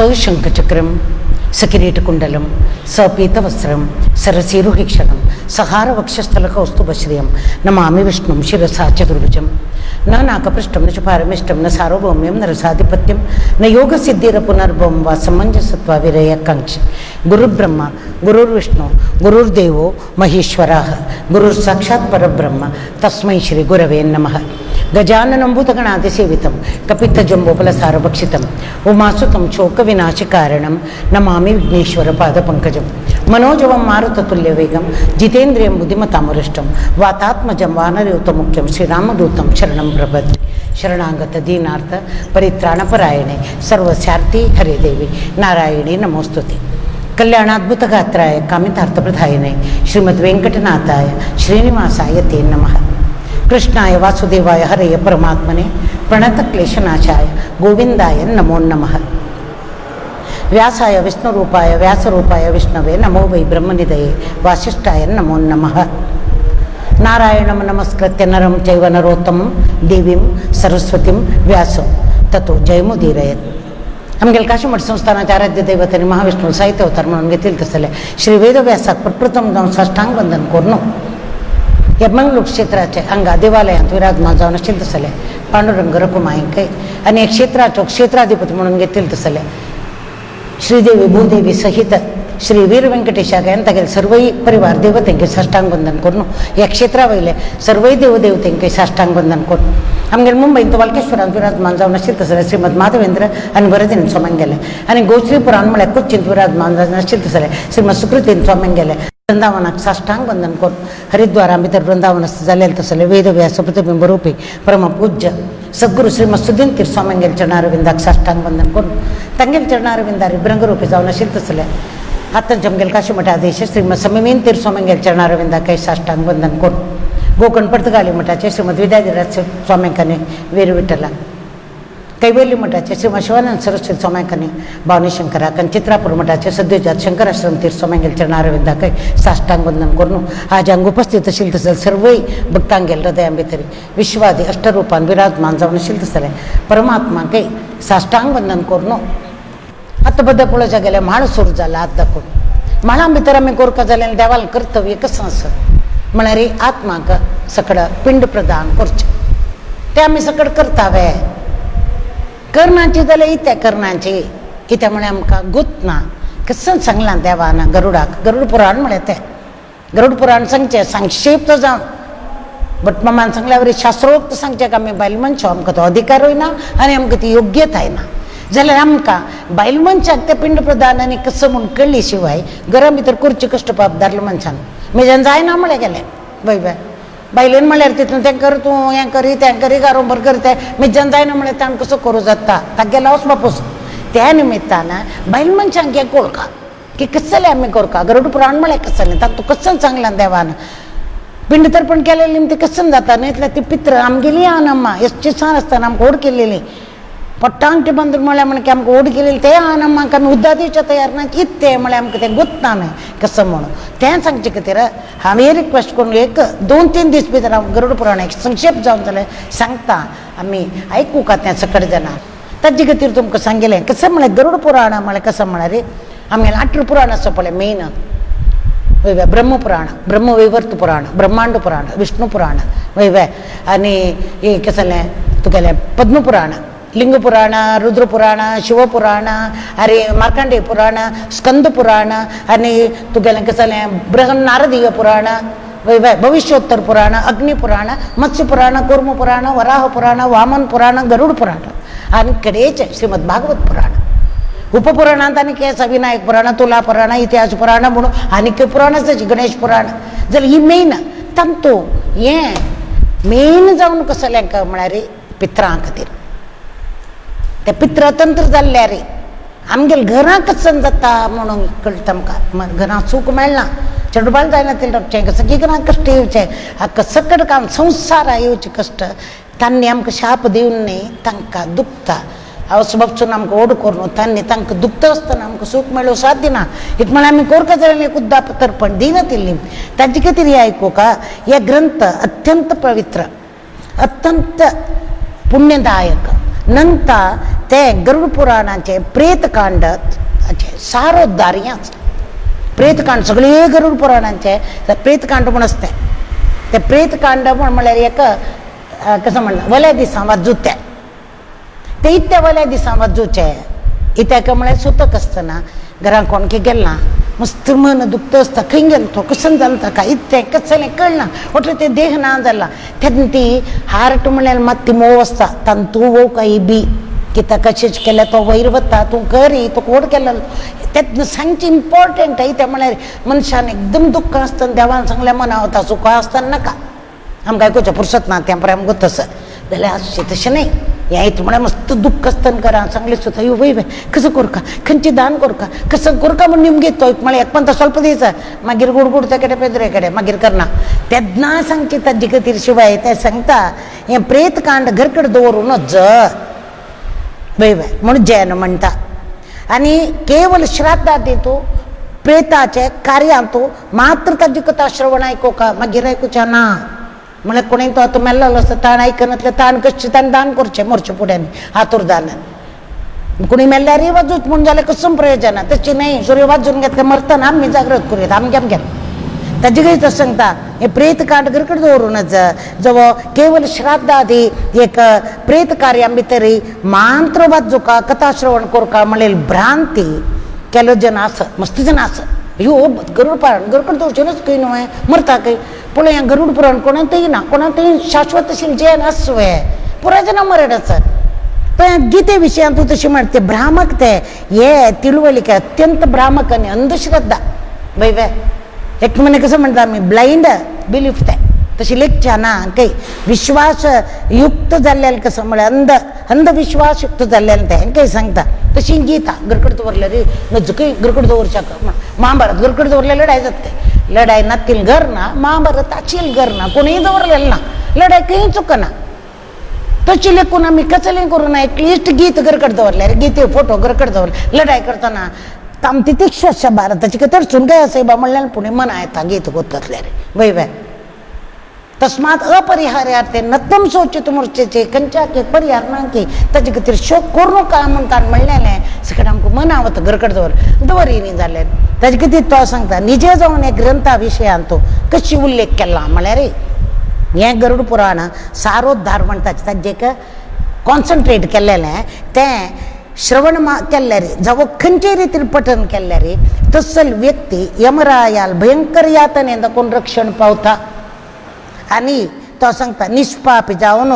सशंखचक्रं सकिरीटकुण्डलं सपीतवस्त्रं सरसीरुहीक्षणं सहारवक्षस्थलकौस्तुभश्रियं नमामि विष्णुं शिरसा चतुर्भुजं न नाकपृष्ठं न च पारमिष्टं न सार्वभौम्यं न रसाधिपत्यं न योगसिद्धिरपुनर्भवं वा समञ्जसत्वाविरयकाङ्क्षी गुरुर्ब्रह्मा गुरुर्विष्णु गुरुर्देवो महेश्वरः गुरुर्साक्षात् परब्रह्म तस्मै श्री गुरवे नमः। गजाननम्बूतगणादिसेवितं कपित्थजम्बोफलसारभक्षितं उमासुतं शोकविनाशकारणं नमामि विघ्नेश्वरपादपङ्कजं मनोजवं मारुततुल्यवेगं जितेन्द्रियं बुद्धिमतामुरिष्टं वातात्मजं वानरयुतमुख्यं श्रीरामदूतं शरणं प्रपद्ये। शरणागतदीनार्थ परित्राणपरायणे सर्वस्यार्थी हरे देवी नारायणी नमोस्तुते। कल्याणाद्भुतगात्राय कामितार्थप्रदायिने श्रीमद्वेङ्कटनाथाय श्रीनिवासाय ते नमः। कृष्णाय वासुदेवाय हरये परमात्मने प्रणतक्लेशनाशाय गोविंदाय नमो नमः। व्यासाय विष्णुरूपाय व्यासरूपाय विष्णवे नमो वै ब्रह्मनिधये वासिष्ठाय नमो नमः। नारायणं नमस्कृत्य नरं चैव नरोत्तमं देवीं सरस्वतीं व्यासं ततो जयमुदीरयेत्। आमगेल काशीमठ संस्थानाचे आराध्य दैवतांनी महाविष्णू साहित्य अवतार म्हणून घेतील तसले श्री वेदव्यासाक प्रप्रथम जाऊन साष्टांग वंदन करून या मंगळूर क्षेत्राचे हांगा देवालयांत विराजमान जावन आशिल्ले तसले पांडुरंग रखुमायेंकय आनी एक क्षेत्राचो क्षेत्राधिपती म्हणून घेतील तसले श्रीदेवी भूदेवी सहित श्री वीर व्यंकटेशाक तागेले सर्वय परिवार देवतेंके साष्टांग वंदन करून या क्षेत्रा वयले सर्वय देवदेवतेंके साष्टांग वंदन करून आमगेले मुंबईत वाळकेश्वरांत विराजमान जावन आशिल्ले तसले श्रीमद माधवेंद्र आनी भरतीन स्वामींक गेले आनी गोश्रीपुराण म्हळ्यार कोच्चींत विराजमान जावन आशिल्ले तसले श्रीमद सुकृतीन स्वामींक गेले वृंदावनाक साष्टांग वंदन करून हरिद्वारा भितर वृंदावन जालेले तसले वेदव्यास प्रतिबिंब रूपी परमपूज्य सद्गुरू श्रीमद सुधीन तीर्थ स्वामींगेले चरणारविंदाक साष्टांग वंदन करून तांगेले चरणारविंदार इब्रंगरूपी जावन आशिल्ले तसले आतांचे आमगेले काशीमठाधीश श्रीमद समीमीन तीर्थ स्वामींगेले चरणारविंदाक साष्टांग वंदन करून गोकर्ण पर्तगाली मठाचे श्रीमद विद्याधिराज स्वामींकानी वीर विठ्ठला कैवल्य मठाचे श्रीमद शिवानंद सरस्वती स्वामींकानी भावनी शंकराक आनी चित्रापूर मठाचे सद्योजात शंकराश्रम तीर्थ स्वामींगेले चरणारविंदाक साष्टांग वंदन करून आज हांगा उपस्थित आशिल्ले तसले सर्वय भक्तांगेले हृदयां भितर विश्वादी अष्टरूपान विराजमान जावन आशिल्ले तसले परमात्माकय साष्टांग वंदन करून आतां बद्द पळोवच्या गेल्यार म्हाळ सुरू जाला आतां दाखोवन म्हाळां भितर आमी गोरका जाल्यार देवाल कर्तव्य कसं आसत म्हळ्यार आत्माक सकड पिंड प्रदान करचें तें आमी सकड करतावे कर्णाची जाल्यार इत्या कर्णाची कित्याक म्हळ्यार आमकां गुत ना कसं सांगलां देवान गरुडाक गरुड पुराण म्हळ्यार तें गरुड पुराण सांगचें संक्षिप्त जावन भट मामान सांगल्या वरी शास्त्रोक्त सांगचें आमी बायल मनशां आमकां तो अधिकारूय ना आनी आमकां ती योग्यताय ना जाल्यार आमकां बायल मनशाक तें पिंड प्रदान आनी कसं म्हूण कळ्ळी शिवाय घरा भितर करची कश्ट पाप दादल्या मनशान मेजान जायना म्हळें गेलें बाय बाय बायलेन म्हळ्यार तितून तें कर तूं हें करी तें करी गारोबर कर तें मेजान जायना म्हळ्यार ताणें कसो करूं जाता ताका गेलो वच बापूस त्या निमित्तान बायल मनशांक हें कळका की कसलें आमी करका गरुड पुराण म्हळ्यार कसलें तातूंत कसं सांगलां देवान पिंड तर्पण केलेली ते कसं जाता न्ही इतल्या ती पित्र आमगेली आनम्मा एसटी सान आसतना आमकां ओड केलेली पट्टांक ती बंद म्हळ्यार म्हणून आमकां ओड केलेली ते आनम्माक आमी उद्दा दिवच्या तयार ना कितें म्हळ्यार आमकां तें गुत्ता न्हय कसं म्हणून तें सांगचे खातीर हांवें रिक्वेस्ट करून एक 2-3 दीस भितर हांव गरुड पुराण एक संक्षेप जावन जाल्यार सांगता आमी आयकूं का तें सकट जाणा ताजे खातीर तुमकां सांगिल्लें कसं म्हळ्यार गरुड पुराण म्हळ्यार कसं म्हळ्यार आमगेलें 8 पुराण आसा पळय मेन वय ब्रह्मपुराण ब्रह्मवैवर्त पुराण ब्रह्मांड पुराण विष्णु पुराण वय आनी हें कसलें तुगेलें पद्मपुराण लिंग पुराण रुद्र पुराण शिवपुराण अरे मार्कंडेय पुराण स्कंद पुराण आनी तुगेलें कसलें बृहन नारदीय पुराण वय भविष्योत्तर पुराण अग्नि पुराण मत्स्य पुराण कूर्म पुराण वराह पुराण वामन पुराण गरुड पुराण आनी कडेचे श्रीमद भागवत पुराण उपपुराणांत आनी कितें आसा विनायक पुराण तुला पुराण इतिहास पुराण म्हणून आनी खंय पुराण आसा गणेश पुराण जाल्यार ही मेन तांतू हें मेन जावन कसल्यांक म्हळ्यार पित्रां खातीर ते पित्रतंत्र जाल्ले रे आमगेले घरां कसं जाता म्हणून कळटा आमकां घरां सूख मेळना चेडूबाल जायना तें रपचें सगळीं घरां कश्ट येवचें हाका सकट काम संवसारा येवचे कश्ट तांणी आमकां शाप दिवन न्ही तांकां दुखता हावस बाबसून आमकां ओड करून तांणी तांकां दुखता आसतना आमकां सूख मेळूं साथ दिना एक म्हळ्यार आमी कोरका जाल्यार एक उद्दा तर्पण दिना तिल्ली ताजे खातीर हें आयकूं का हे ग्रंथ अत्यंत पवित्र अत्यंत पुण्यदायक नंतर ते गरुड पुराणाचे प्रेतकांड सारोद्धार्याच प्रेतकांड सगळे गरुड पुराणांचे प्रेतकांड म्हण असते ते प्रेतकांड म्हळ्यार एक कसं म्हणलं वल्या दिसा वाजूते ते इतल्या वल्या दिसा वाजूचे इत्याक म्हळ्यार सुतक असतना घरान कोणके गेला मस्त मन दुखत असता खंय गेलो कसं जालता का इतलें कसलें कळना म्हटलं ते देह ना जाला तेन्ना ती हार्ट म्हळ्यार मात ती मोव आसता तान तूं वो काय बी कित्या कशेंच केलें तो वयर वता तूं करी तो कोड केलो तेन्ना सांगचें इम्पॉर्टंट आहे ते म्हळ्यार मनशान एकदम दुख्ख आसतना देवान सांगलें मना वता सुख आसतना नाका आमकां आयकुचें फुरसत ना त्या परेन आमकां तसं जाल्यार अशें तशें न्ही हें येता म्हळ्यार मस्त दुख्ख आसतना करा सांगलें सुद्दां यो वय कसं करका खंयचें दान करका कसं करका म्हूण निमगे तो म्हळ्यार एक पंत ಸ್ವಲ್ಪ दिवस मागीर गुडगुडते कडेन पेद्रे कडेन मागीर करना तेन्ना सांगचें ताजे खातीर शिवाय ते सांगता हें प्रेतकांड घर कडेन दवरूनच वय वय म्हूण जैन म्हणटा आनी केवल श्राद्धा दितू प्रेताचे कार्यांतू मात्र ताजी कथा श्रवण आयकोका मागीर आयकुचें ना म्हळ्यार कोणें तो आतां मेल्लो आसता ताण आयकनातलें ताण कशें ताणें दान करचें मरचे फुड्यान आतूर दानान कोणी मेल्ल्यारय वाजूच म्हूण जाल्यार कसं प्रयोजन तशें न्ही सूर्य वाजून घेतलें मरतना आमी जागृत करूया आमगे आमगेर ताजे खातीर तशें सांगता हे प्रेतकांड घर कडेन दवरूनच जो केवल श्राद्धादी एक प्रेत कार्यां भितर मांत्र वाजूका कथा श्रवण करका म्हणलेली भ्रांती केलो जन आसत मस्त जन आसत अयो गरुड पुराण घर कडेन दवरचेंच खंय न्हय मरता खंय पळय हें गरुड पुराण कोणातय ना कोणातय शाश्वतशील जैन आसवे पुराय जाणां मरड आसत पण गीते विशयान तूं तशें म्हणटा ते भ्रामक ते हे तिळवळीक अत्यंत भ्रामक आनी अंधश्रद्धा वय वय एक म्हणे कसं म्हणटा आमी ब्लायंड बिलीफ ते तशी लेखच्या ना काही विश्वास युक्त जाल्लेले कसं म्हळ्यार अंधविश्वास युक्त जाल्लेले ते काही सांगता तशी गीता घरकड दवरल्यार नजकय घरकड दवरच्या महाभारत घरकड दवरले लढाई जाते लढाई नातील घर ना महाभारत आचील घर ना कोणीय दवरलेलं ना लढाई खंय चुकना तशी लेखून आमी कसलें करूं ना एटलिस्ट गीत घरकड दवरल्यार गीते फोटो घरकड दवरले लढाई करतना ताम तितीक्षाच्या भारताची तर सुनगाय साहेबा म्हणल्यार पुणे मना येता गीत गोतल्यार वय वय तस्मात अपरिहार्यार्थे नतम सोचित मूर्छेचे खंयच्याक परिहार ना की ताजे खातीर शोक करूं नाका म्हणटा म्हणलेलें सगळें आमकां मनावता घरकड दवरी न्ही जाल्यार ताजे खातीर तो सांगता निजे जावन हे ग्रंथा विशयान तो कशी उल्लेख केला म्हळ्यार हें गरुड पुराण सारोद्धार म्हणटा ताजे कॉन्सन्ट्रेट केल्लेलें तें श्रवण केल्ल्यार जावं खंयचे रितीन पठन केल्ल्यार तसल व्यक्ती यमरायाल भयंकर यातनेंत कोण रक्षण पावता आनी तो सांगता निष्पापी जावन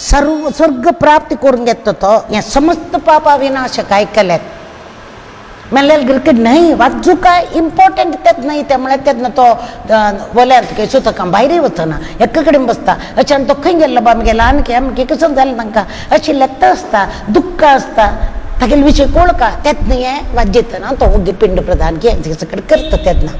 सर्व स्वर्ग प्राप्ती करून घेता तो हें समस्त पापा विनाशक आयकल्यात म्हणल्यार गिरकड न्हय वाचू काय इम्पॉर्टंट तेच न्हय ते म्हळ्यार तेन्ना तो वल्यांत खंय सुतकां भायरय वचना एका कडेन बसता अशें आनी तो खंय गेल्लो बाम गेला आमके आमके कसं जालें तांकां अशी लेखता आसता दुख्ख आसता तागेले विशय कळका तेन्ना हें वाजयतना तो ओगी पिंड प्रदान की सकट करता तेन्ना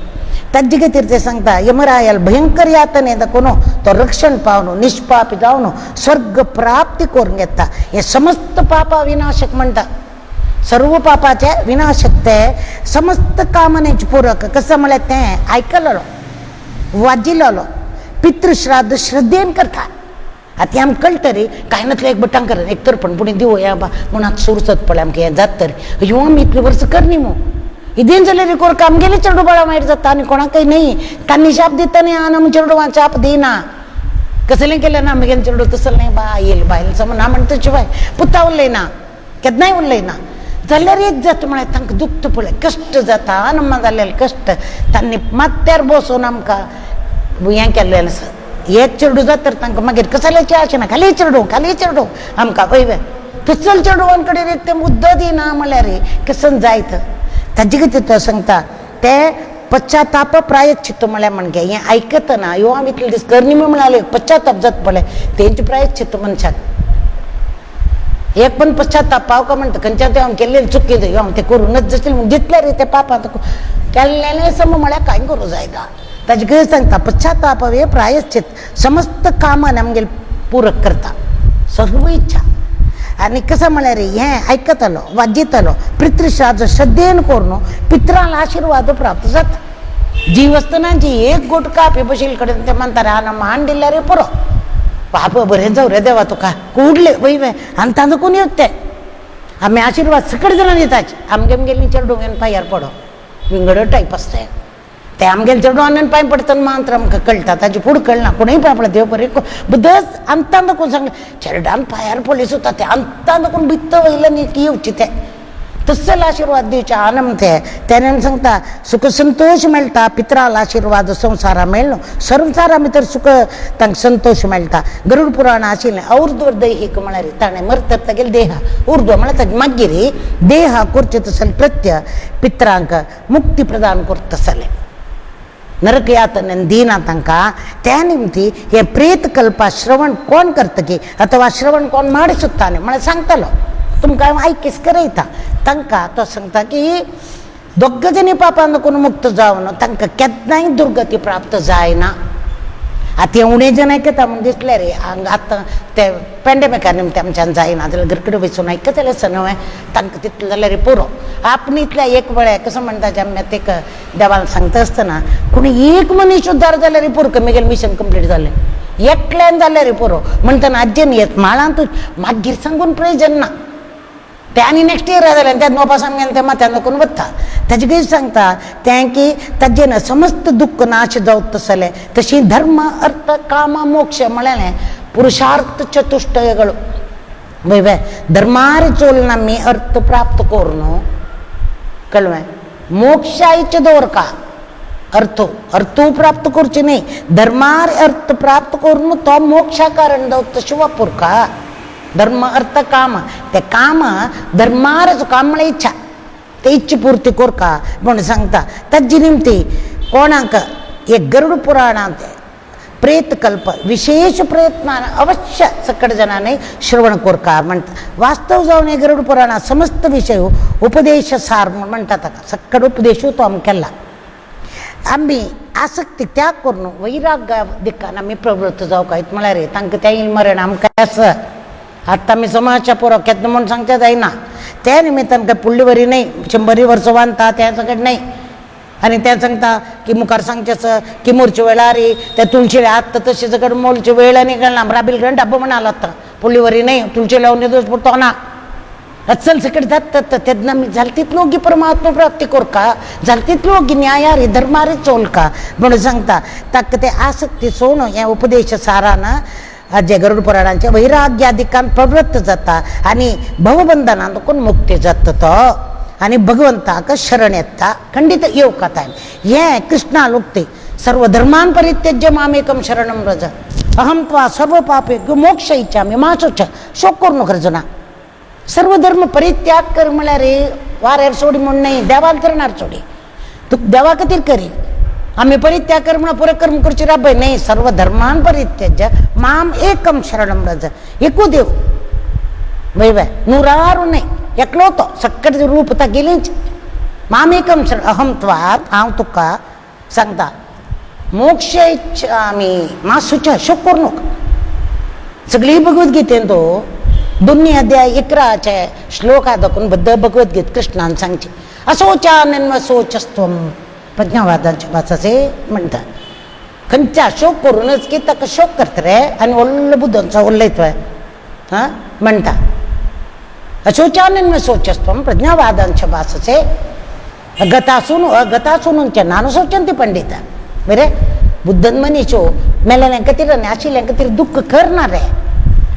ताजे खातीर ते सांगता यमरायाल भयंकर यातनेंत कोणू तो रक्षण पावनो निष्पापी जावन स्वर्ग प्राप्ती करून घेता हे समस्त पापा विनाशक म्हणटा सर्व पापाचे विनाशक ते समस्त कामनेचे पूरक कसं म्हळ्यार तें आयकलेलो वाजिल्लो पितृश्राद्ध श्रद्धेन करता आतां आमकां कळटरी कांय नातलें एक बटां कर एक तर पण दिवया बा म्हूण आतां सुरसत पळय आमकां हें जाता तरी अयो आमी इतलीं वर्सां करनी मू इदेन जाल्यार कोरक आमगेले चेडू बाळा मागीर जाता आनी कोणाकय न्हय तांणी शाप दिता न्ही आनी आमी चेडूवां शाप दिना कसलें केलें ना आमगेले चेडू तसलें न्हय बा येयले बायल समज ना म्हणटा शिवाय पुता उरलेना केन्नाय उरलेना जाल्यार एक जाता म्हळ्यार तांकां दुखता पळय कश्ट जाता अनम्मा जाल्लेले कश्ट तांणी मात्यार बसोवन आमकां हें केल्लेलें आसा एक चेडू जाता तर तांकां मागीर कसल्याचें आशेना खाली चेडू आमकां वय वय तसल चेडूवां कडेन एक ते मुद्दो दिना म्हळ्यार कसन जायत ताजे खातीर तो सांगता ते पश्चाताप प्रायश्चित्त म्हळ्यार म्हणजे हें आयकतना ह्यो आमी इतले दीस करनी म्हणाले पश्चाताप जाता पळय तेंचे प्रायश्चित्त मनशाक एक पण पश्चाताप पावका म्हणटा खंयच्या ते हांव केल्लें चुकी हांव तें करूनच जशें दितले रे ते पापां केल्लेलें सम म्हळ्यार कांय करूं जायना ताजे खातीर सांगता पश्चाताप हे प्रायश्चित्त समस्त कामान आमगेले पूरक करता सर्व इच्छा आनी कसं म्हळ्यार हें आयकतलो वाजयतलो पितृश्राद्ध श्रद्धेन करून पित्रांक आशिर्वाद प्राप्त जाता जीव आसतना जी एक गोट कापे बशिल्ले कडेन ते म्हणटा आनी मान दिल्यार पुरो पाप बरें जावं रे देवा तुका कुडले वय वय आनी तांदूळ कोण येत ते आम्ही आशीर्वाद सकट जण येताच आमगेम गेली चढून पायार पडो विंगड टाईप असते ते आमगेल चढून आणून पाय पडतं मात्र आमकां कळटा ताजे फुडें कळना कोणूय पाय पडला देव बरें बदच अंतान दाखोवन सांगलें चेरडान पायार पडले सुद्दां ते अंतान दाखोवन भित्त वयलं न्ही की येवची ते तस्सल आशीर्वाद दिवचे आनंद ते त्याने सांगता सुख संतोष मेळटा पित्राल आशीर्वाद संवसारा मेळ्ळो संवसारा भितर सुख तांकां संतोष मेळटा गरुड पुराण आशिल्लें और्ध्व दैहिक म्हळ्यार ताणें मरतत तागेले देह उर्ध्व म्हळ्यार ताजे मागीर देह करचे तसले प्रत्य पित्रांक मुक्ती प्रदान करता तसलें नरक यातनेन दिना तांकां त्या निमती हे प्रेत कल्पा श्रवण कोण करतकी अथवा श्रवण कोण माडी सुत्ताले म्हळ्यार सांगतलो तुमकां आयकीस करयता तांकां तो सांगता की दोग जणी पापान कोण मुक्त जावन तांकां केन्नाय दुर्गती प्राप्त जायना आतां उणे जण आयकता म्हण दिसलें रे आतां ते पॅन्डेमिका निमतान आमच्यान जायना जाल्यार घर कडेन बसून आयकत जाल्यार सनवे तांकां तितलें जाल्यार पुरो आपण इतल्या एक वेळा कसं म्हणटा जेन्ना ते देवान सांगता आसतना कोणी एक मनीस उद्दार जाल्यार पुरो कमी मिशन कंप्लीट जालें एकल्यान जाल्यार रे पुरो म्हणटना आज्जेन येत माळांत मागीर सांगून प्रयोजन ना ते आनी नेक्स्ट इयर जालें त्या नोपास आमगेन ते माथ्यान दाखोवन वता ताजे कितें सांगता तें की ताजेन समस्त दुख्ख नाश जावं तसलें तशी धर्म अर्थ काम मोक्ष म्हळ्यार पुरुषार्थ चतुष्टयಗಳು बय धर्मार चोलना मी अर्थ प्राप्त करून कळ्ळें मोक्षायचे दवरका अर्थू प्राप्त करचे न्ही धर्मार अर्थ प्राप्त करून तो मोक्षा कारण जावं तशें वापरका धर्म अर्थ काम ते काम धर्मारच काम म्हळ्यार इच्छा ते इच्छा पूर्ती करका म्हण सांगता ताजे निमती कोणाक एक गरुड पुराणांत प्रेत कल्प विशेष प्रयत्नान अवश्य सकट जणांनी श्रवण करका म्हणटा वास्तव जावन हे गरुड पुराणांत समस्त विशय उपदेश सार म्हणटा ताका सकट उपदेश तो आमकां केला आमी आसक्ती त्याग करून वैराग्य दिकान आमी प्रवृत्त जावका म्हळ्यार रे तांकां तें मरण आमकां आसा आतां आमी समाजच्या पुरो केन्ना म्हूण सांगता जायना त्या निमित्तान काय फुडली वरी न्ही 100 वर्सां बांदता त्या सकट न्ही आनी तें सांगता की मुखार सांगचें की मोरचे वेळार ते तुळशी आत्ता तशें सकट मोलचे वेळ आनी कळना राबिल ग्रंथ डब्बो म्हणालो आतां फुडली वरी न्ही तुळशी लावन दोस पडतो ना चल सकट जाता तेन्ना आमी जाल तितलो ओगी परमात्मा प्राप्ती करका जाल तितलो ओगी न्यायारी धर्मारी चोलका म्हणून सांगता ताका ते आसक्ती सोडून हें उपदेश सारान जे गरुड पुराणांच्या वैराग्यादिकान प्रवृत्त जाता आनी भवबंधनान कोण मुक्ती जाता तो आनी भगवंताक शरण येता खंडीत येवकाता हें कृष्णा उक्ती सर्व धर्मान परित्यज्य मामेकम शरणम व्रज अहम त्वा सर्व पापेभ्यो मोक्ष इच्छामि मा शुच शोक करू नका अर्जुना सर्व धर्म परित्याग कर म्हळ्यार वाऱ्यार सोडी म्हूण न्ही देवाक करणार सोडी तू देवा खातीर करी आम्ही परित्याग कर म्हणून पुरे कर्म करची राबय नाही सर्व धर्मान परित्यज्य माम एकम शरणम व्रज एकू देव वय नूरारू नाही एकलो तो सकट रूप गेलीच माम एकम शरण अहम त्वात हांव तुका सांगता मोक्ष इच्छामि मा शुच शोक करू नका सगळी भगवद्गीतेन तो 2 अध्याय 11 श्लोका दाखोवन बद्द भगवद्गीत कृष्णान सांगची असोचानन्वसोचस्त्वम प्रज्ञावादांच्या भासाचे म्हणतात खंयच्या शोक करूनच की ताका शोक करता रे आनी व्हडलो बुद्धांचो उलयतोय हां म्हणटा अशोचानन्वसोचस्त्वम प्रज्ञावादांच्या भासाचे गतासून नानु सोचंती पंडित बरे बुद्धन मनीसो मेलेल्यांक खातीर आनी आशिल्ल्यांक खातीर दुख्ख करना रे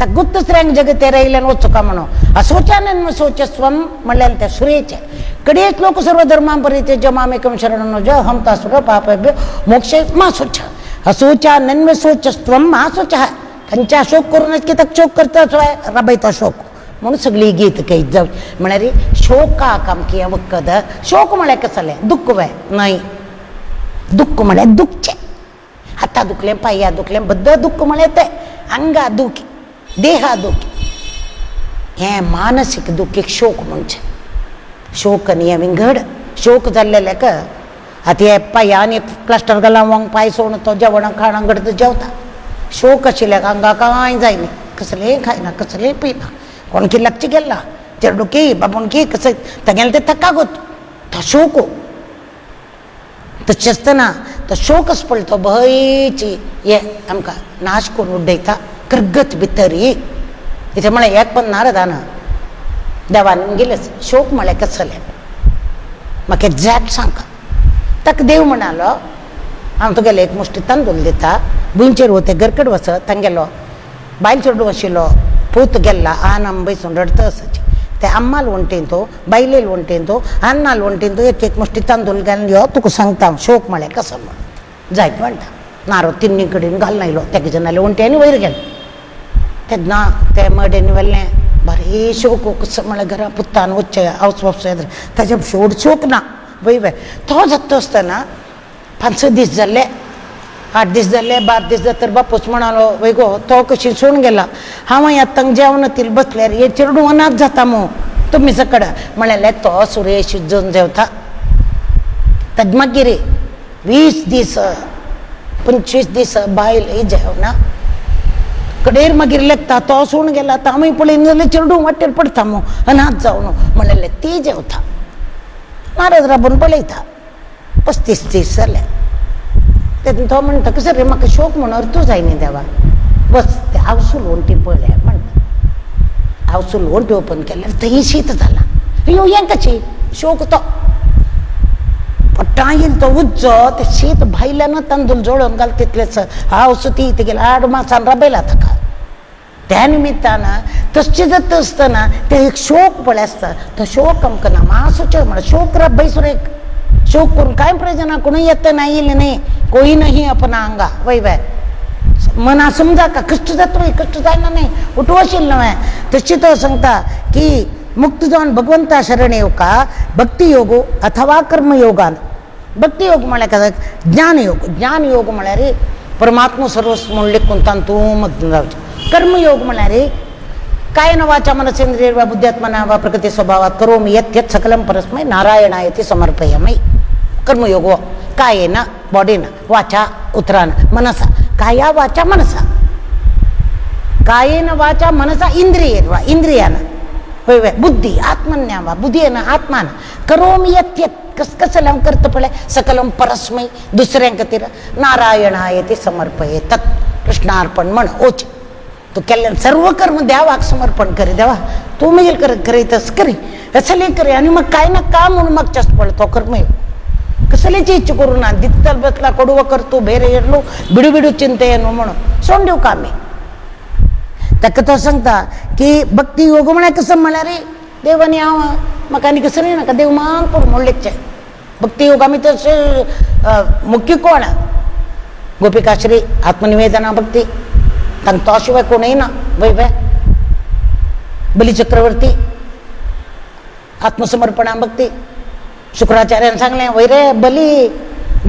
ताका गुत्तसऱ्यांक जगत रायल्यान वचुका म्हणून असोचानन्वसोचस्त्वम म्हणल्यार ते सुरेचे कडेच लोक सर्व धर्मां परित्यज्य मामेकम शरणं व्रज अहं त्वा सर्व पापेभ्यो मोक्ष मा शुच असोचानन्वसोचस्त्वम मा शुच खंयच्या शोक करूनच की ताका शोक करता राबयता शोक म्हणून सगळी गीत कहीत जाऊ म्हळ्यार शोकाक आमकां वखद शोक म्हळ्यार कसलें दुख्ख वय न्हय दुख्ख म्हळ्यार दुखचें हाता दुखलें पांया दुखलें बद्द दुख्ख म्हळ्यार तें अंगा दुख देहा दुख हें मानसीक दुख एक शोक म्हणजे शोक न्ही हें विंगड शोक जाल्लेल्याक आतां हे पांयांनी प्लास्टर घालून पांय सोडून तो जेवण खाणां घडत जेवता शोक आशिल्ल्याक हांगा कांय जायना कसलेंय खायना कसलेंय पिना कोण की लागची गेला चेडूकी बापूणकी कसं तेगेलें तें थकागोत तो शोक तशें आसतना तो शोक आसा पळय तो भंयची हे आमकां नाश करून उडयता कर्गत भितर इथे म्हळ्यार एक पण नारदान देवान गेलेच शोक म्हळें कसले म्हाका एक्झॅक्ट सांगा. ताका देव म्हणालो हांव तुगेले एक मुश्टी तांदूळ दिता, भुंयचेर वते गरकड वचत तांगेलो बायल चेडूं आशिल्लो पूत गेल्ला आन बैसून रडता आसाची ते अम्माल वंटेन तो बायलेल वंटेन तो अन्नाल वंटेन तो एक मुश्टी तांदूळ घालून यो तुका सांगता हांव शोक म्हळें कसो म्हण जायत म्हणटा. नारो तिन्नी कडेन घालून आयलो तेगे जनाले वंटे आनी वयर गेलो तेन्ना ते मडेनी वेल्लें बरें शोक कसो म्हळें घरा पुत्तान वच्चे हावस वापस येता ताचे शेवट शोक ना वय वय तो जाता आसतना 5-6 दीस जाल्ले 8 दीस जाल्ले 12 दीस जातर बापूस म्हणालो वय गो तो कशी सोडून गेला हांव येतांक जेवणातील बसल्यार हे चेडूं अनाथ जाता मो तुमी सकड म्हळें तो सुरेश जन जेवता ताजे मागीर 20 दीस 25 दीस बायल जेवना कडेर मागीर लेखता तो सोडून गेला तर आमी पळयन जाल्यार चेडूं वाटेर पडटा मो अनाथ जावन म्हळें ती जेवता नारद राबून पळयता 35 दीस जाले तेन्ना तो म्हणटा कसो रे म्हाका शोक म्हणून अर्थ जाय न्ही देवा बस ते आवसूल वंटी पळय म्हणटा आवसूल वंटी ओपन केल्यार थंय शीत जाला अयो हें कशी शोक तो पट्टा येईल तो उज्जो ते शीत भायल्यान तांदूळ जोडून घाल तितलेच हांव सुती तेगेले 8 मासान राबयला ताका त्या निमित्तान तशें जाता आसतना ते एक शोक पळय आसता तो शोक आमकां नामासूचे म्हण शोक राबय सुरेख शोक करून काय प्रयोजना कोणी येत नाही नाही कोई नाही अपना अंगा वय वय मना समजा का कष्ट जातो कष्ट जायना नाही उठवशील नव्हे तशी तो सांगता की मुक्त जावन भगवंता शरण येऊ का भक्ती योगो अथवा कर्मयोगान भक्ती योग म्हळ्यार काय ज्ञान योग म्हळ्यार परमात्मा सर्वस्व म्हूण लेखून तूं मग्न जावचें कर्मयोग म्हळ्यार कायेन वाचा मनसेंद्रिय वा बुद्ध्यात्मना वा प्रकृती स्वभावात करोमि यत् यत् सकलं परस्मै नारायणायति समर्पयामि कर्मयोग कायेन बॉडीन वाचा उतरान मनसा काया वाचा मनसा कायेन वाचा मनसा इंद्रियेन वा इंद्रियान होय वय बुद्धी आत्मन्या वा बुद्धीन आत्मान करोमि यत् यत् कसं करता पळय सकलं परस्मै दुसऱ्यां खातीर नारायणायति समर्पये तत् कृष्णार्पण म्हण ओच तू केल्ले सर्व कर्म देवाक समर्पण करी देवा तू म्हणजे करीतस करी असले करी आणि मग काय ना का म्हणून मग चस्ट पडतो कर्म कसलेची इच्छा करू ना दित्तल बसला कडुव करतो ಬೇರೆ ಇರಲು ಬಿಡು ಬಿಡು ಚಿಂತೆಯನ್ನು म्हणून सोंडीव कामी ताका तो सांगता की भक्ती योग म्हळ्यार कसं म्हळ्यार रे देवानी हांव म्हाका आनी कसं रे नाका देव मान पडून म्हणलेचे भक्ती योग आमी तशे मुख्य कोण गोपिकाश्री आत्मनिवेदना भक्ती तांकां तो शिवाय कोणय ना वय वय बलिचक्रवर्ती आत्मसमर्पणा भक्ती शुक्राचार्यान सांगलें वय रे बली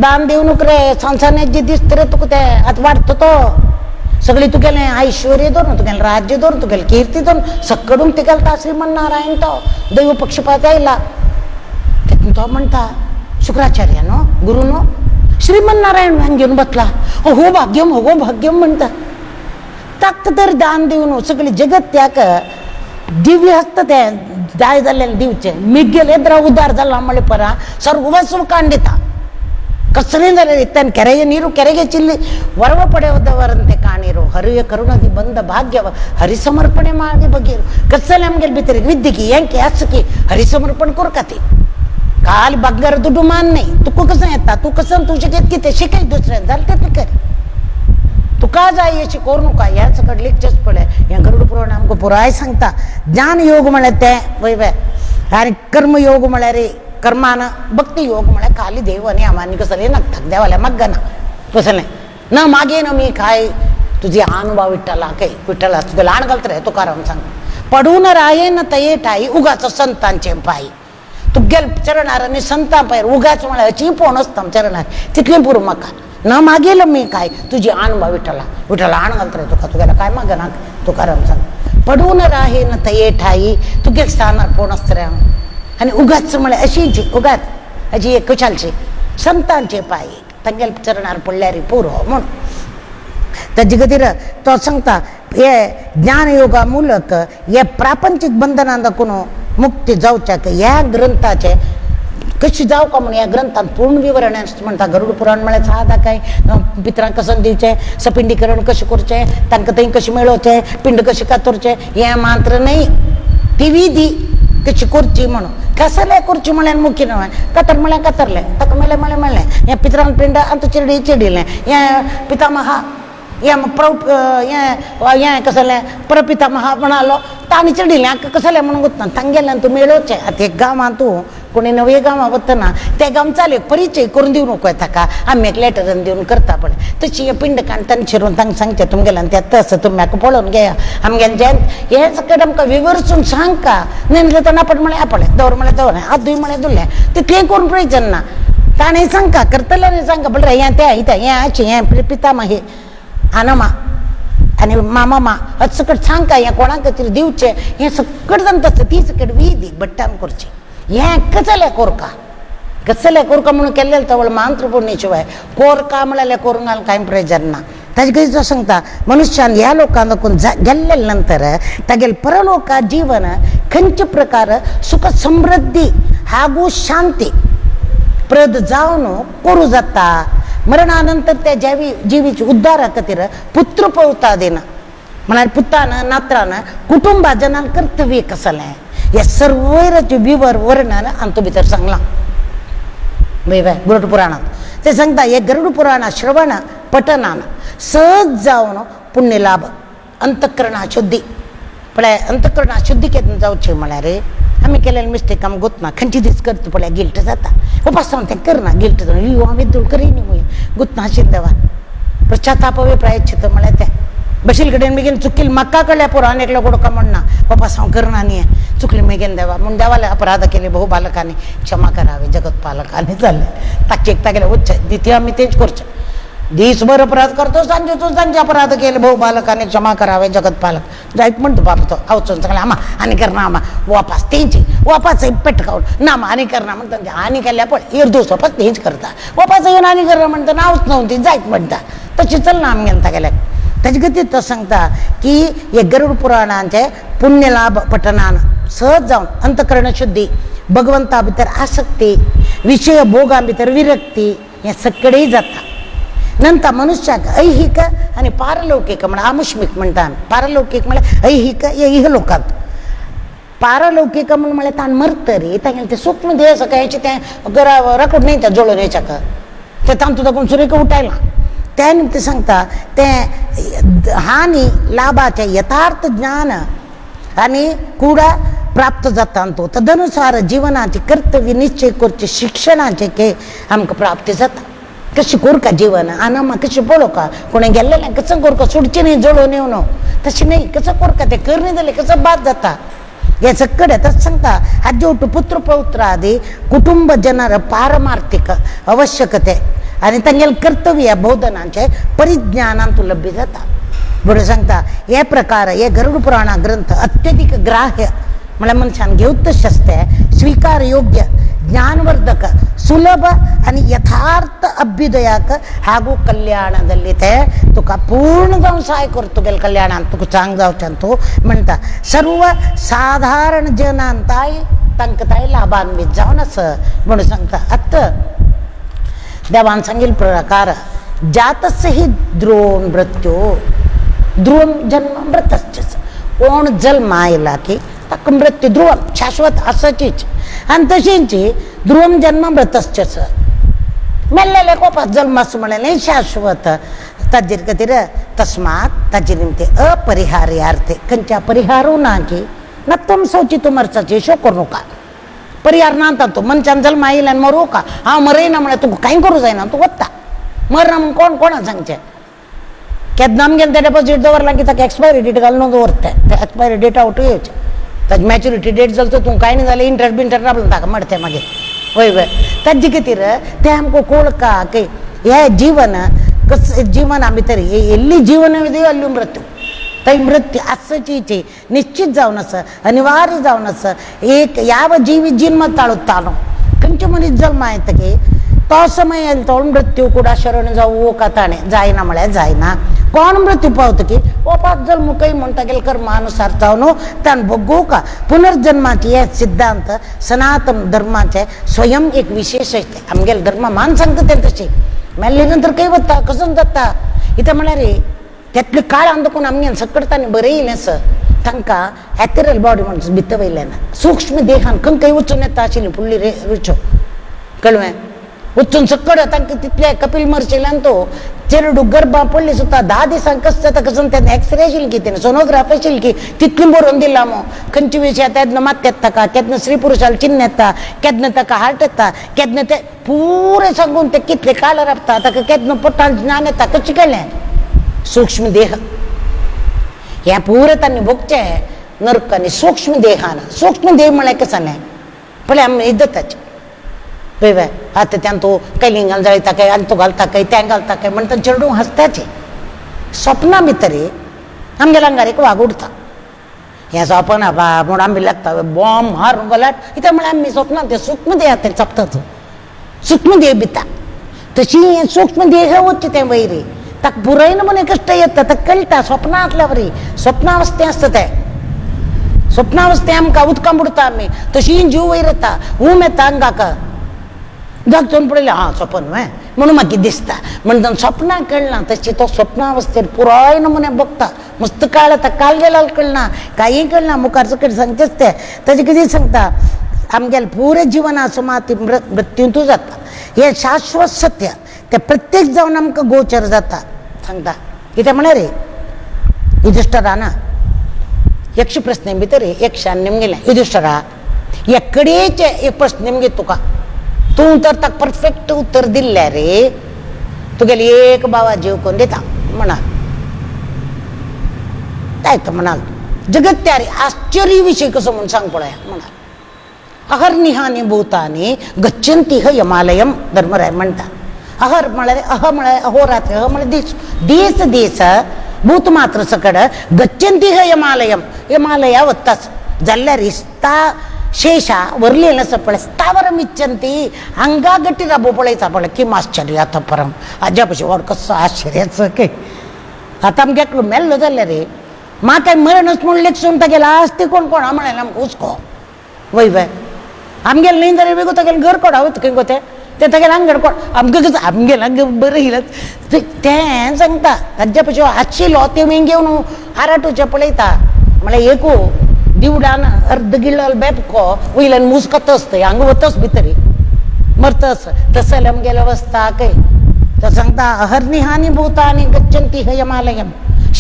दान दिवं नको रे संसारान जे दिसता रे तुका ते आतां वाडटा तो सगळी तुगेलें ऐश्वर्य धरून तुगेलें राज्य धरून तुगेलें कीर्ती धरून सकडून तिगेलता श्रीमन्नारायण तो दैव पक्षपात आयला तो म्हणटा शुक्राचार्य न्हू गुरू न्हू श्रीमन्नारायण घेवन बसला हो भाग्यम म्हणटा ताका तर दान दिवन सगळी जगत त्याक दिव्य हस्त ते जाय जाल्लेले दिवचे मिगेले एद्र उदार जाला म्हळे परा सर्वस्व कांडिता कसले जाले ಇತ್ತನ್ ಕೆರೆಯ ನೀರು ಕೆರೆಗೆ ಚಿಲ್ಲಿ ವರವ ಪಡೆಯುವವರಂತೆ ಕಾಣಿರು ಹರಿಯ ಕರುಣದಿ ಬಂದ ಭಾಗ್ಯವ ಹರಿ ಸಮರ್ಪಣೆ ಮಾಡಿ ಬಗೆರು ಕಸಲೆ ನಮಗೆ ಬಿತ್ತರಿಗೆ ವಿದ್ಯೆಗೆ यांके असकी हरी समर्पण करू का ते काल बग्गर दुडू मान नाही तू कसं येता तू कसं तू शिकत की ते शिकाय दुसऱ्यान झालं ते कर तू का जाय याची करू नका याच कडलीच पडे या गरुड पुराण आमको पुराय सांगता ज्ञान योग म्हळे ते वय वय आणि कर्म योग म्हळे रे कर्मान भक्ती योग म्हळे खाली देव आणि आम्हानी कसले नागतात देवाला मग्गना कसले न मागे न मी काय तुझी अनुभव विठ्ठला काही विठ्ठला तुझं लहान घालत रे तुकाराम सांग पडून राहे न तये ठाई उगाच संतांचे पायी तू गेल चरणार आणि संता पायर उगाच म्हळे अची पोण असतं चरणार तिथली पूर मका न मागेल मी काय तुझी अनुभव विठ्ठला आण घालत रे तुका तुगेला काय मागना तुकाराम सांग पडून राहे न तये ठाई तुगे स्थानार पोण असतं रे आणि उगाच म्हळे अशीची उगाच अशी एक कुशालची संतांचे पायी तंगेल चरणार पडल्यारी पुरो म्हणून ताजे खातीर तो सांगता हे ज्ञान योगा मूलक हे प्रापंचिक बंधनांतकून मुक्ती जावच्याक ह्या ग्रंथाचे कशी जाव का म्हणून ह्या ग्रंथान पूर्ण विवरण म्हणटा गरुड पुराण म्हळ्यार सादा काय पितरांक कसं दिवचे सपिंडीकरण कशें करचें तांकां थंय कशें मेळोवचें पिंड कशें कातरचें हें मात्र न्ही ती विधी कशी खुर्ची म्हणून कसले खुर्ची म्हळ्यान मुखी नव्हे कतर म्हळ्या कतरले तक मेले मळे मळे हे पितरान पिंड अंत चिरडी चिडीले हे पितामहा ये प्रौढ ये कसले प्रपितामहा म्हणालो ताणी चिडीले कसले म्हणून गुत्ता तांगेल्यान तू मेळोचे आता एक गांवां तू कोणी नवे गांवां वतना ते गांव चाले परिचय करून दिवं नको ताका आमी एक लेटरान दिवन करता पण तशी पिंड काणताना शिरून तांकां सांगचे तुमगेल्यान त्या तसं तुमक पळोवन घेया आमगेन हे सगळें आमकां विवरसून सांगका न्ही तर नापड म्हळें आपळे दवर म्हळें दवर आदूय म्हळें दुल्लें तितलें करून प्रयोजन ना ताणें सांगका करतले न्ही सांगका बट हें तें इथं हें आची हें पितामह हे आनमा आणि मामा सकट सांगका हें कोणाक तरी दिवचें हें सकट जावन तसं ती सकट विधी बट्टान करचें हें कसले कोरका म्हणून केल्लें तवळ मांत्रपुण्य शिवाय कोरका म्हळ्यार करून घाल कांय प्रयोजन ना ताजे गरज सांगता मनुष्यान ह्या लोकांक लागून गेल्ले नंतर तागेल परलोका जीवन खंयचे प्रकार सुख समृद्धी ಹಾಗೂ शांती प्रद जावन करूं जाता मरणानंतर त्या जिवीचे उद्धारा खातीर पुत्र पळता देना म्हळ्यार पुतान नात्रान कुटुंबा जनान कर्तव्य कसलें हे सर्वचे विवर वर्णन अंत भितर सांगलां गरुड पुराणात ते सांगता हे गरुड पुराण श्रवण पठनान सहज जावन पुण्य लाभ अंतकरणा शुद्धी पळय अंतकरणा शुद्धी केन्ना जावचें म्हळ्यार आमी केलेले मिस्टेक आमकां गुतना खंयची दीस करता पळय गिल्ट जाता उपासना तें करना गिल्ट जावन यो हांवें दूल करिनी मुगे गुतना आशिल्लें देवा पश्चातापवे प्रायश्चित्त म्हळ्यार तें बशील कडेन बेगीन चुकील म्हाका कळ्ळें पुरो आनी एकलो कोडका म्हणना वापस हांव करना न्ही चुकली बेगीन देवा म्हूण देवाले अपराध केले भोव बालकांनी क्षमा करावे जगत पालकांनी जाल्ले ताचे तागेले उच्च द्वितीय आमी तेंच करचें दीसभर अपराध करतो सांजे अपराध केले भोव बालकांनी क्षमा करावे जगत पालक जायत म्हणतो बाबा तो आवचून सांगले आमा आनी करना आमा वापस तेंची वापस पेटकावून ना आनी करना म्हणटा आनी केल्या पळय इर्दूस वापस तेंच करता वापस येवन आनी करना म्हणटा नांवच नव्हती जायत म्हणटा तशी चलना आमगेन तागेल्याक ताजे खातीर तो सांगता की हे गरुड पुराणांचे पुण्य लाभ पठनान सहज जावन अंतकरण शुद्धी भगवंता भितर आसक्ती विषय भोगां भितर विरक्ती हें सगळें जाता नंतर मनुष्याक ऐहिक आनी पारलौकीक म्हळ्यार आमुष्मीक म्हणटा पारलौकीक म्हळ्यार ऐहिक हे इहलोकांत पारलौकीक म्हळ्यार ताण मरतरी तागेलें तें सूक्ष्म देह सकाळचें तें रकड न्ही तें जळोवन हेच्याक तें तांतू ताकून सुरेख उठयलां त्या निमित्त सांगता तें हानी लाभाचें यथार्थ ज्ञान आनी कुडा प्राप्त जाता तो तदनुसार जिवनाचे कर्तव्य निश्चय करचे शिक्षणाचे के आमकां प्राप्ती जाता कशें कोरका जीवन आनामा कशें पळोवका कोणें गेल्लेलें कसं कोरका सोडचें न्ही जळोवन येवन तशें न्ही कसं कोरका तें करनी जाल्यार कसं बाद जाता हे सगळें तशें सांगता हाजे पुत्र पौत्र आदी कुटुंब जनर पारमार्थीक आवश्यकते आनी तांगेले कर्तव्य बोधनांचे परिज्ञानान तूं लभ्य जाता बरोबर सांगता हे प्रकार हे गरुड पुराण ग्रंथ अत्यधिक ग्राह्य म्हळ्यार मनशान घेवंक आसते स्वीकार योग्य ज्ञानवर्धक सुलभ आणि यथार्थ अभ्युदयाक ಹಾಗೂ कल्याणाದಲ್ಲಿ ते तुका पूर्ण जावन सहाय करतो गेल कल्याणान तुका चांग जावच्यान तूं म्हणटा सर्व साधारण जनांताय तांकां लाभान्वित जावन आसा म्हणून सांगता आतां देवान सांगिल्ले प्रकार जातस्य हि ध्रुवं मृत्यू ध्रुवं जन्म मृतश्च कोण जल्म आयला की ताका मृत्यू ध्रुवं शाश्वत आसचीच आनी तशींच ध्रुवं जन्म मृतश्च मेल्लेले कोपास जल्म आसा म्हळें शाश्वत ताजेर खातीर तस्मात ताजे निमते अपरिहार्यार्थे खंयच्या परिहारू ना की ना तुम सोची तूं मरचाची शो करूं नाका परिहार ना तो मनशान जल्म आयला आनी मरूं का हांव मरयना म्हळ्यार तुका कांय करूं जायना तूं वता मरना म्हूण कोणाक सांगचें केन्ना आमगेन तें डेपोजीट दवरलां की ताका एक्सपायरी डेट घालून दवरता ते एक्सपायरी डेट आवट येवचें ताजी मॅच्युरिटी डेट जाली तर तूं कांय न्ही जाल्यार इंट्रस्ट बिंट्रस्ट राबलो ताका मडते मागीर वय वय ताजे खातीर तें आमकां कळका की हें जीवन कसं जिवना भितर एल्ली जीवन अल्ली मृत्यू थंय मृत्यू आसचीची निश्चित जावन आसा अनिवार्य जावन आसा एक याव जीवी जन्म ताळो खंयचे मनीस जल्म येतकी तो समय येयलो तो मृत्यू कुडा शरण जावं का ताणें जायना म्हळ्यार जायना कोण मृत्यू पावतकी ओपास जल्मूकय म्हणटा गेले कर्मानुसार जावन ताण भोगूं का पुनर्जन्माचे हे सिद्धांत सनातन धर्माचे स्वयं एक विशेष आसता आमगेले धर्म मान सांगता तें तशें मेल्ले नंतर खंय वता कसो जाता इथं म्हळ्यार तेतले काळ अंदकून आमगेन सकट ताणें बरयलें आसा ತಂಕ ಎಥೆರಲ್ ಬಾಡಿ ಮನ್ಸ್ ಬಿತ್ತವೈಲೇನ ಸೂಕ್ಷ್ಮ ದೇಹಾನ್ ಕಂಕೈ ಉಚ್ಚುನೆ ತಾಚಿಲಿ ಪುಳ್ಳಿ ರುಚು ಕಳುವೆ ಉಚ್ಚುನ್ ಸಕ್ಕಡ ತಂಕ ತಿತ್ಲೆ ಕಪಿಲ್ ಮರ್ಸಿಲಂತೂ ಚೆರಡು ಗರ್ಭ ಪೊಳ್ಳಿ ಸುತ್ತ ದಾದಿ ಸಂಕಷ್ಟ ತಕಸಂತ ಎಕ್ಸ್ರೇ ಶಿಲ್ಕಿದ್ದೇನೆ ಸೋನೋಗ್ರಾಫಿ ಶಿಲ್ಕಿ ತಿತ್ಲಿಂಬೋರು ಒಂದಿಲ್ಲಾಮೋ ಕಂಚು ವಿಷಯ ತೆದ್ನ ಮತ್ತೆತ್ತಕ ಕೆದ್ನ ಸ್ತ್ರೀ ಪುರುಷಾಲ್ ಚಿನ್ನೆತ್ತ ಕೆದ್ನ ತಕ ಹಾರ್ಟ್ ಎತ್ತ ಕೆದ್ನ ಪೂರೆ ಸಂಗುಂತೆ ಕಿತ್ಲೆ ಕಾಲರಪ್ತ ತಕ ಕೆದ್ನ ಪುಟ್ಟಾಲ್ ಜ್ಞಾನೆತ್ತ ಕಚ್ಚಿಕಳ್ಳೆ सूक्ष्म देह या पूरे तन्नी भोगचे नरकनी सूक्ष्म देहान सूक्ष्म देह म्हळ्यार कसां पळय आमी इद्दताच पळय बाय आतां त्यान तूं कैलिंग जळयता काय आनी तूं घालता काय तें घालता काय म्हणटा चेडूं हसताचे स्वप्ना भितर आमगेल्या आंगार एक वाग उडता हें स्वप्न बा म्हूण आमी लागता बॉम्ब मारून गलाट कित्याक म्हळ्यार आमी स्वप्नांत तें सूक्ष्म देह चपतात सूक्ष्म देह भिता तशी सूक्ष्म देह वच्चे तें वैरी तक पुराय नमुने कष्ट येतात तक कळटा स्वप्नांतल्यावरी स्वप्नावस्थे असतं ते स्वप्नावस्थे आमकां उदकां बुडता आमी तशी जीव वयर येता ऊम येता अंगाक जाग चोवन पळयलें हां स्वप्न वे म्हणून म्हाका दिसता म्हणटा स्वप्नां कळना तशी तो स्वप्नावस्थेर पुराय नमुने बगता मस्त काळ येता काल गेल्यार कळना कांय कळना मुखार सकयल सांगचेच ते ताजें कितें सांगता आमगेलें पुरे जिवना समाती मृत्यूंतू जाता हें शाश्वत सत्य ते प्रत्येक जावन आमकां गोचर जाता सांगता कितें म्हळ्यार रे युधिष्ठरान यक्ष प्रश्ने भितर एक शान निमगेलें युधिष्ठरा एकडेचे एक प्रश्न निमगे तुका तूं तर ताका परफेक्ट उत्तर दिल्लें रे तुगेली एक बाबा जीव कोण दिता म्हणा काय तर म्हणाल जगत्यारी आश्चर्य विषय कसो म्हणून सांग पळया म्हणा अहर्निहानी भूतानी गच्छन्ति ह यमालयम धर्मराय म्हणटा अहर म्हळ्यार अह म्हळ्यार अहोरात्र अह म्हळ्यार दीस दीस दीस भूत मात्र सकड गच्छन्ति ह यमालयम यमालया वत्ताच जाल्यार इस्ता शेषा वरलेलं आसा पळय स्थावरम इच्छन्ति हांगा गट्टी राबो पळयता पळय किम आश्चर्य आता परम हाज्या पशी व्हड कसो आश्चर्याचो के आतां आमगे एकलो मेल्लो जाल्यार रे म्हाका मरणच म्हूण लेखसून तागेलो आस्ती कोण कोण म्हळें आमकां हुस्को वय वय आमगेलें न्ही जाल्यार वेगळो तागेलें घर कोण हांव खंय गो तें तागेलें आंगड कोण आमकां कसो आमगेलें बरें येयलें तें सांगता ताज्या पशी आशिल्लो तें वें घेवन आराटूचें पळयता म्हळ्यार एकू दिवडान अर्द गिळ्ळो बेबको वयल्यान मुस्को तस थंय हांगा वतस भितर मरतस तस जाल्यार आमगेलें अवस्था खंय तो सांगता अहर्निहानी भूतानी गच्छन्ति ह यमालयम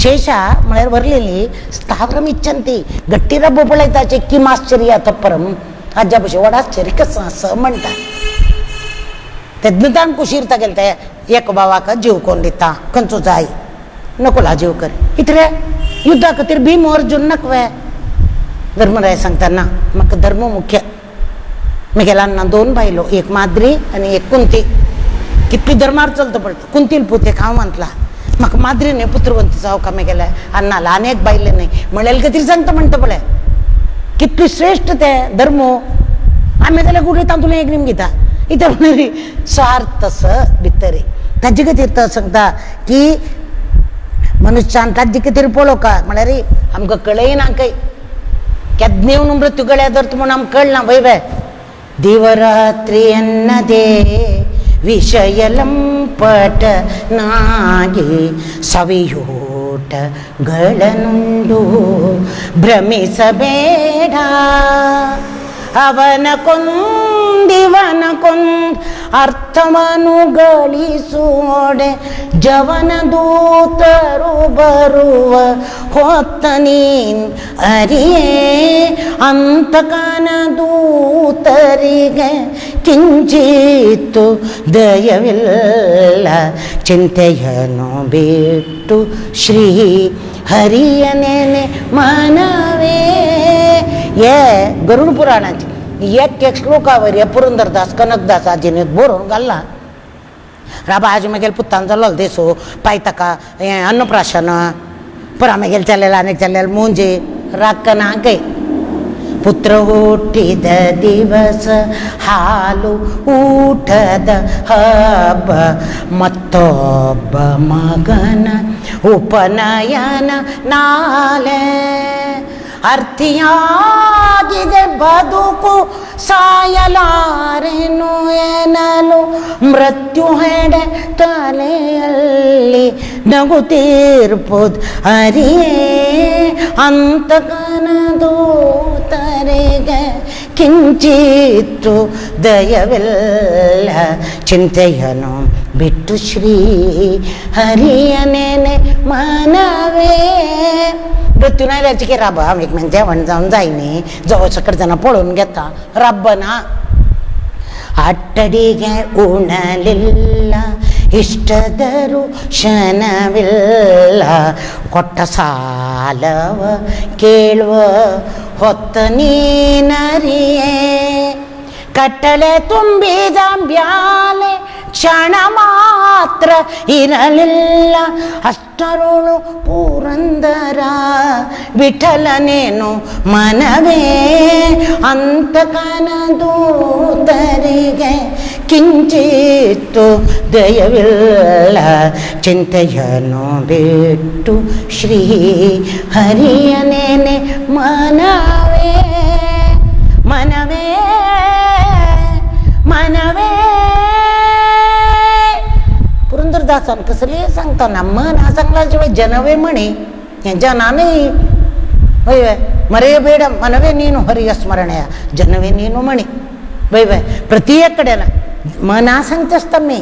शेषा म्हळ्यार वरलेली स्थावरम इच्छन्ति गट्टी रब्बो पळयताचे किम आश्चर्य परम हाज्या भशेन व्हड आश्चर्य कसो आसा म्हणटा तेन्ना ताण कुशीर तागेलें ते एक भावाक जीव कोण दिता खंयचो जाय नकोला जीव कर इतले युद्धा खातीर भीम अर्जून नकवे धर्मराय सांगता ना म्हाका धर्म मुख्य म्हगेल्या अण्णा दोन बायलो एक माद्री आनी एक कुंती कितली धर्मार चलता पळटा कुंतील पुतेक हांव म्हणटला म्हाका माद्री न्ही पुत्रवंत जावं कामे गेल्या अण्णाला आनी एक बायले न्ही म्हळ्यार खातीर सांगता म्हणटा पळय कितली श्रेष्ठ ते धर्मो आमी जाल्यार गुडी तांदूळ एक निम घेता इथे म्हणारी स्वार्थ भितर ताजे खातीर तो सांगता की मनुश्यान ताजे खातीर पळोवं का म्हळ्यार आमकां कळयना खंय केन्ना येवन मृत्यू गळ्या धरता म्हूण आमकां कळना वय बाय दिवरात्री अन्नदे विषयलम पट नागे सवियूट गळनुंडु भ्रमिसಬೇಡ ಅವನ ಕೊಂದಿವನ ಕೊಂದ್ ಅರ್ಥವನು ಗಳಿಸೋಡೆ ಜವನ ದೂತರು ಬರುವ ಹೊತ್ತ ನೀನ್ ಅರಿಯೇ ಅಂತಕನ ದೂತರಿಗೆ ಕಿಂಚಿತ್ತು ದಯವಿಲ್ಲ ಚಿಂತೆಯನ್ನು ಬಿಟ್ಟು ಶ್ರೀ ಹರಿಯನೇನೆ ಮನವೇ ये गरुड पुराणाचे एक श्लोकावर हे पुरंदरदास कनकदासाजीने बरोवन घालला राबा आज मागेल पुत्तान जालो देसो पाय ताका हें अन्नप्राशन परा मागेल चल्लेला आनी चल्लेला मुंजे राखना कय पुत्र ಹುಟ್ಟಿದ ದಿವಸ ಹಾಲು ಊಟದ ಹಬ್ಬ ಮತ್ತೊಬ್ಬ ಮಗನ ಉಪನಯನ ನಾಳೆ ಅರ್ಥಿಯಾಗಿದೆ ಬದುಕು ಸಾಯಲಾರೆನು ಎನ್ನಲು ಮೃತ್ಯು ಹೆಡೆ ತಲೆಯಲ್ಲಿ ನಗುತ್ತಿರ್ಬೋದು ಅರಿಯೇ ಅಂತಕನದೂತರಿಗೆ ಕಿಂಚಿತ್ತು ದಯವಿಲ್ಲ ಚಿಂತೆಯನು ಬಿಟ್ಟು ಶ್ರೀ हरियनेने मानावे मृत्यू नाही द्यायची की राबा एकमेक जेवण जाऊन जाईने जवळ सकडजना पळून घेता रब्बना ಅಟ್ಟಡಿಗೆ ಉಣಲಿಲ್ಲ ಇಷ್ಟದರು ಕ್ಷಣವಿಲ್ಲ ಕೊಟ್ಟ ಸಾಲವ ಕೇಳುವ ಹೊತ್ತ ನೀನರಿಯೇ ಕಟ್ಟಲೆ ತುಂಬಿದ ಬ್ಯಾಲೆ ಕ್ಷಣ ಮಾತ್ರ ಇರಲಿಲ್ಲ ಅಷ್ಟರೋಳು ಪುರಂದರ ವಿಠಲನೇನು ಮನವೇ ಅಂತಕನದೂತರಿಗೆ ಕಿಂಚಿತ್ತು ದಯವಿಲ್ಲ ಚಿಂತೆಯನ್ನು ಬಿಟ್ಟು ಶ್ರೀ ಹರಿಯನೇನೆ ಮನವೇ ಮನವೇ मनवे पुरंदरदासान कसले सांगताना मन हा सांगल्याशिवाय जनवे म्हणे हे जनाने वै ಮರೆಯಬೇಡ ಮನವೇ ನೀನು ಹರಿಯ ಸ್ಮರಣೆಯ ಜನವೇ ನೀನು ಮಣಿ वै प्रत्येकडेन मना सांगतेस तम्मी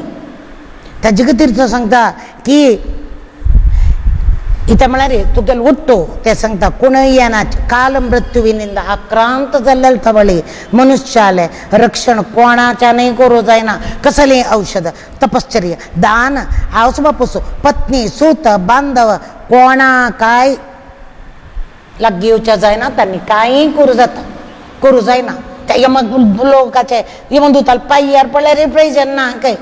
त्या जगतीर्थ सांगता की इथं म्हणाले तू गेल उठतो ते सांगता कोणही येणार काल मृत्यूविनिंद आक्रांत झालेल थवळी मनुष्याले रक्षण कोणाच्या नाही करू जायना कसले औषध तपश्चर्य दान आसबापूस पत्नी सूत बांधव कोणा काय लागीवच्या जायना त्यांनी काही करू जायना त्या यमक लोकाचे यमदूताला पायी यार पडल्या रे प्रयोजन ना काय